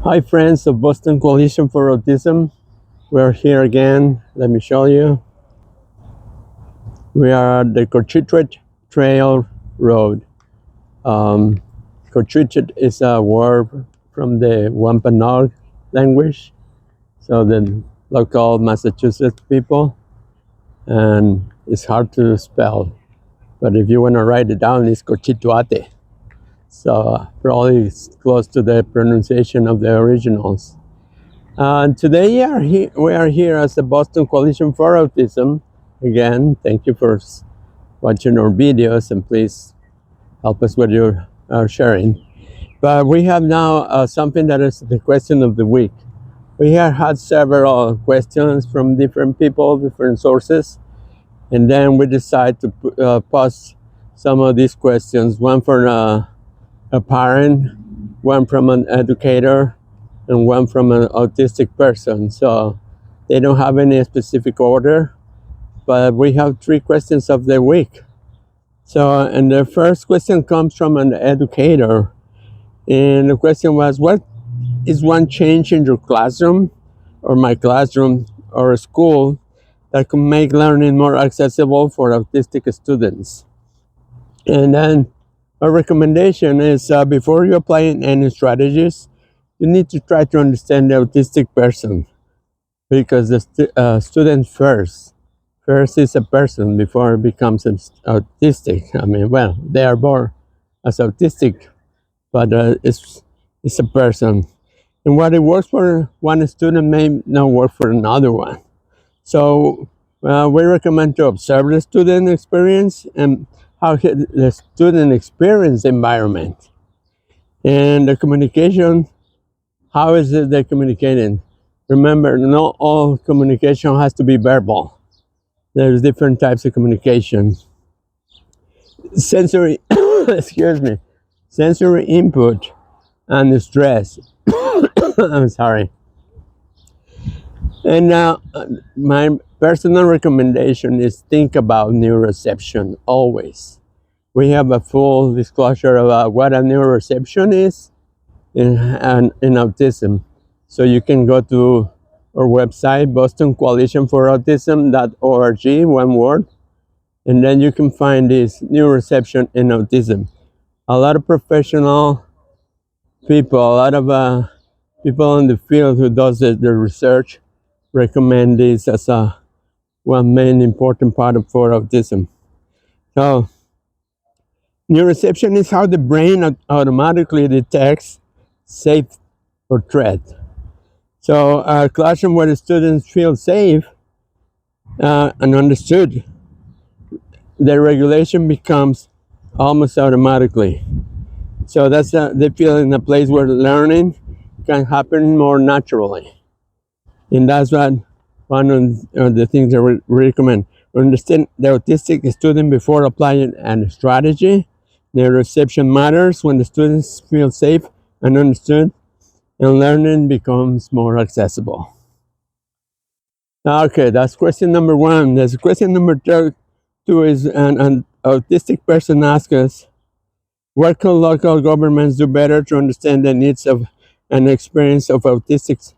Hi, friends of Boston Coalition for Autism. We're here again. Let me show you. We are at the Cochituate Trail Road. Um, Cochituate is a word from the Wampanoag language, so the local Massachusetts people, and it's hard to spell. But if you want to write it down, it's Cochituate. So probably it's close to the pronunciation of the originals. Today we are here as the Boston Coalition for Autism. Again, thank you for watching our videos, and please help us with your sharing. But we have now something that is the question of the week. We have had several questions from different people, different sources, and then we decide to post some of these questions, one from a parent, one from an educator, and one from an autistic person. So they don't have any specific order, but we have three questions of the week. So, and the first question comes from an educator. And the question was, what is one change in your classroom or my classroom or a school that could make learning more accessible for autistic students? And then our recommendation is before you apply any strategies, you need to try to understand the autistic person, because the student first is a person before it becomes autistic. I mean, well, they are born as autistic, but it's a person. And what it works for one student may not work for another one. So we recommend to observe the student experience and how the student experience the environment. And the communication, how is it they're communicating? Remember, not all communication has to be verbal. There's different types of communication. Sensory, excuse me, sensory input and stress. I'm sorry. And now, my personal recommendation is think about neuroception always. We have a full disclosure about what a neuroception is in autism. So you can go to our website, bostoncoalitionforautism.org, one word, and then you can find this neuroception in autism. A lot of professional people, a lot of people in the field who does the research recommend this as a one main important part for autism. So neuroception is how the brain automatically detects safe or threat. So a classroom where the students feel safe and understood, the regulation becomes almost automatically. So that's they feel in a place where learning can happen more naturally. And that's what one of the things that we recommend. Understand the autistic student before applying a strategy. The reception matters when the students feel safe and understood, and learning becomes more accessible. Okay, that's question number one. There's question number two is an autistic person asks us, what can local governments do better to understand the needs of and experience of autistic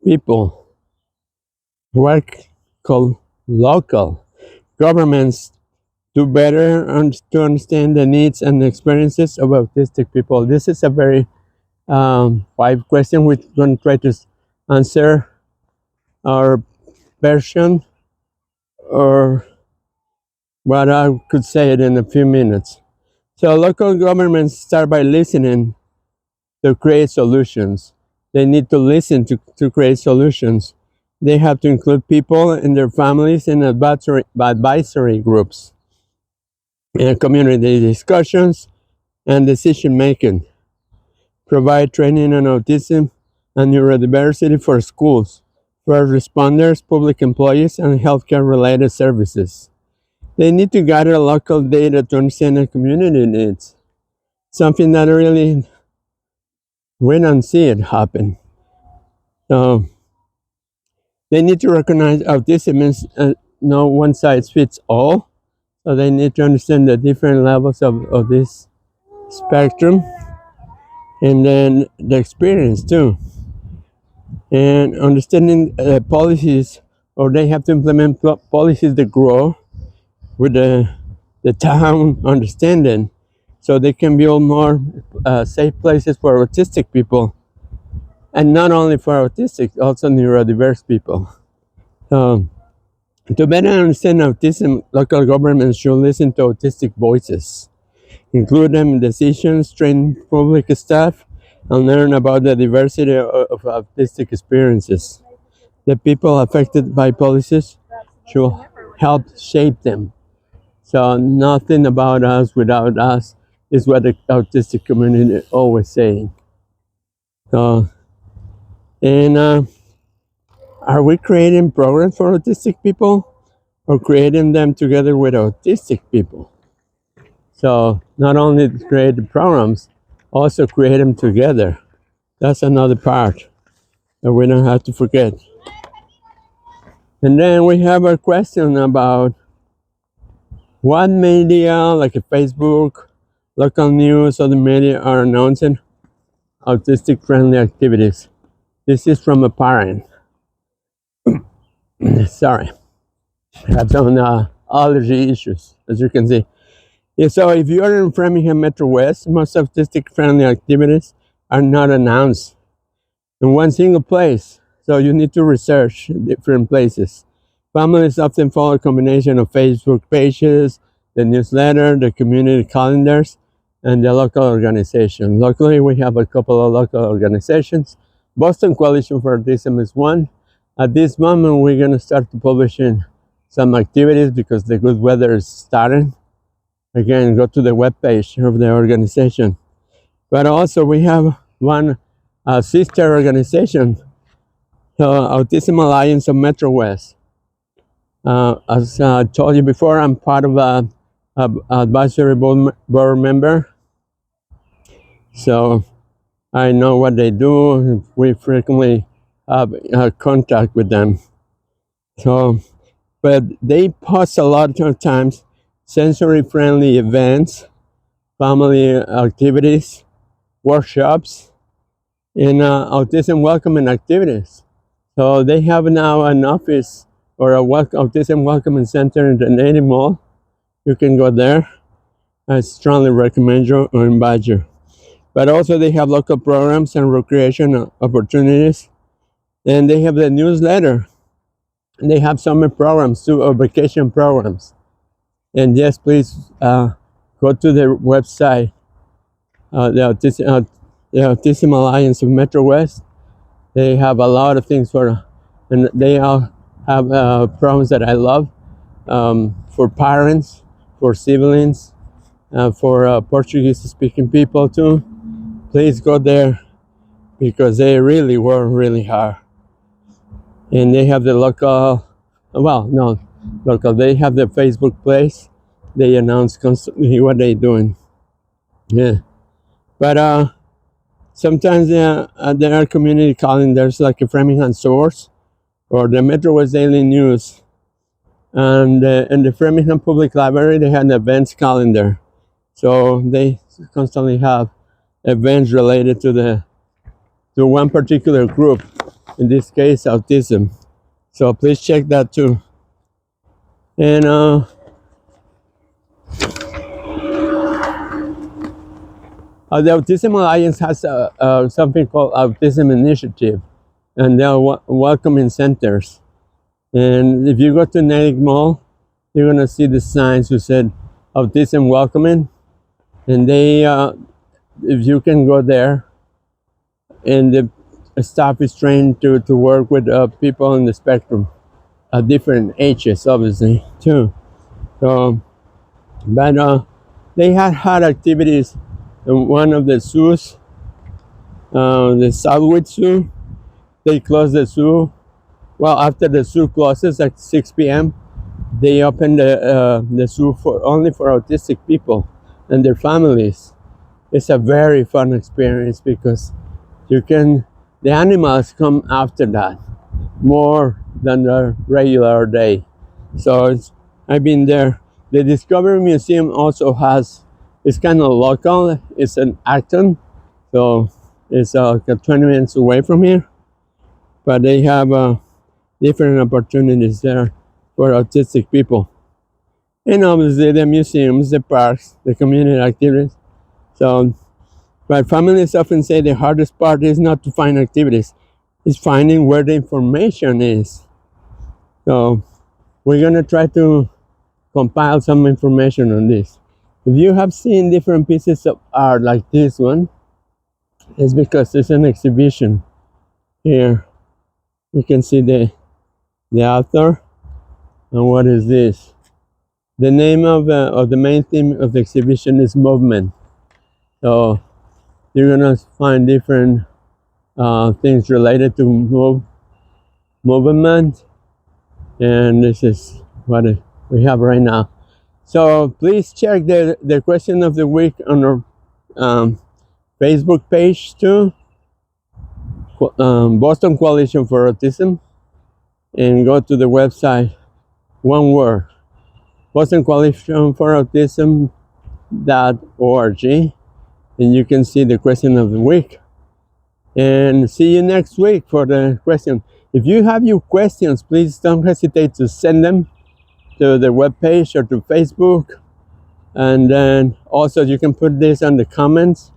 people? What can local governments do better to understand the needs and experiences of autistic people? This is a very wide question. We're going to try to answer our version, or what I could say it in a few minutes. So local governments start by listening to create solutions. They need to listen to create solutions. They have to include people and their families in advisory groups, and community discussions, and decision making. Provide training on autism and neurodiversity for schools, first responders, public employees, and healthcare related services. They need to gather local data to understand the community needs, something that really we don't see it happen. So they need to recognize autism is no one size fits all. So they need to understand the different levels of this spectrum. and then the experience too, and understanding policies, or they have to implement policies that grow with the town understanding, so they can build more safe places for autistic people, and not only for autistic, also neurodiverse people. Um, to better understand autism, local governments should listen to autistic voices, include them in decisions, train public staff, and learn about the diversity of autistic experiences. The people affected by policies should help shape them. So nothing about us without us is what the autistic community always saying. So, and are we creating programs for autistic people, or creating them together with autistic people? So not only create the programs, also create them together. That's another part that we don't have to forget. And then we have a question about what media, like Facebook, local news, other media are announcing autistic friendly activities. This is from a parent. Sorry, I have some allergy issues, as you can see. Yeah, so if you are in Framingham Metro West, most autistic friendly activities are not announced in one single place. So you need to research different places. Families often follow a combination of Facebook pages, the newsletter, the community calendars, and the local organization. Locally, we have a couple of local organizations. Boston Coalition for Autism is one. At this moment, we're going to start publishing some activities because the good weather is starting. Again, go to the webpage of the organization. But also, we have one sister organization, Autism Alliance of Metro West. As I told you before, I'm part of a advisory board member, so I know what they do. We frequently have contact with them. So, but they post a lot of times sensory-friendly events, family activities, workshops, and autism welcoming activities. So they have now an office or a autism welcoming center in the Native Mall. You can go there. I strongly recommend you or invite you. But also they have local programs and recreation opportunities. And they have the newsletter. And they have summer programs too, or vacation programs. And yes, please go to their website, the Autism Alliance of Metro West. They have a lot of things and they all have programs that I love, for parents, for siblings, for Portuguese-speaking people too. Please go there because they really work really hard. And they have the local, well, no, local. They have the Facebook place. They announce constantly what they're doing. Yeah, but sometimes there are community calendars like a Framingham Source or the Metro West Daily News. And in the Framingham Public Library, they have an events calendar. So they constantly have events related to one particular group, in this case, autism. So please check that too. And the Autism Alliance has something called Autism Initiative, and they are welcoming centers. And if you go to Natick Mall, you're gonna see the signs who said Autism Welcoming, and they, if you can go there, and the staff is trained to work with people on the spectrum at different ages, obviously, too. So, but they had activities in one of the zoos, the Southwood Zoo. They closed the zoo. Well, after the zoo closes at 6 p.m., they open the zoo only for autistic people and their families. It's a very fun experience because the animals come after that more than the regular day. So I've been there. The Discovery Museum also it's kind of local. It's in Acton, So it's 20 minutes away from here, but they have different opportunities there for autistic people. And obviously the museums, the parks, the community activities. So, but families often say the hardest part is not to find activities, it's finding where the information is. So we're gonna try to compile some information on this. If you have seen different pieces of art like this one, it's because it's an exhibition. Here you can see the author. And what is this? The name of the main theme of the exhibition is movement. So you're gonna find different things related to movement, and this is what we have right now. So please check the question of the week on our Facebook page too, Boston Coalition for Autism, and go to the website, one word, Boston Coalition for Autism.org, and you can see the question of the week. And see you next week for the question. If you have your questions, please don't hesitate to send them to the webpage or to Facebook. And then also you can put this on the comments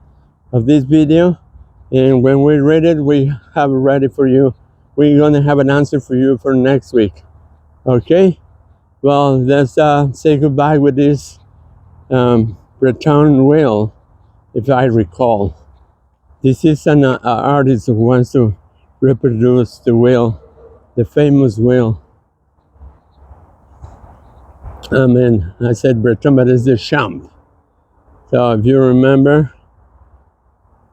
of this video. And when we read it, we have it ready for you. We're gonna have an answer for you for next week. Okay? Well, let's say goodbye with this Breton wheel, if I recall. This is an artist who wants to reproduce the whale, the famous whale. I mean, I said Breton, but it's the champ. So if you remember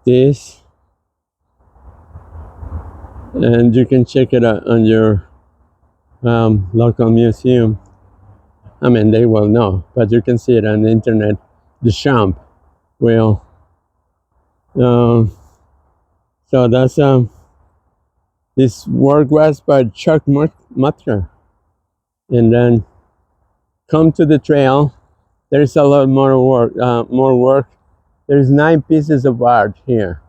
this, and you can check it out on your local museum. I mean, they will know, but you can see it on the internet, the champ whale. So that's this work was by Chuck Mutter. And then come to the trail. There's a lot more work. There's 9 pieces of art here.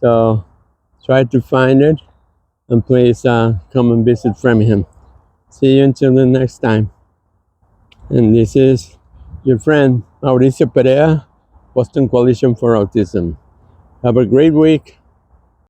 So try to find it, and please come and visit Framingham. See you until the next time. And this is your friend Mauricio Perea, Boston Coalition for Autism. Have a great week.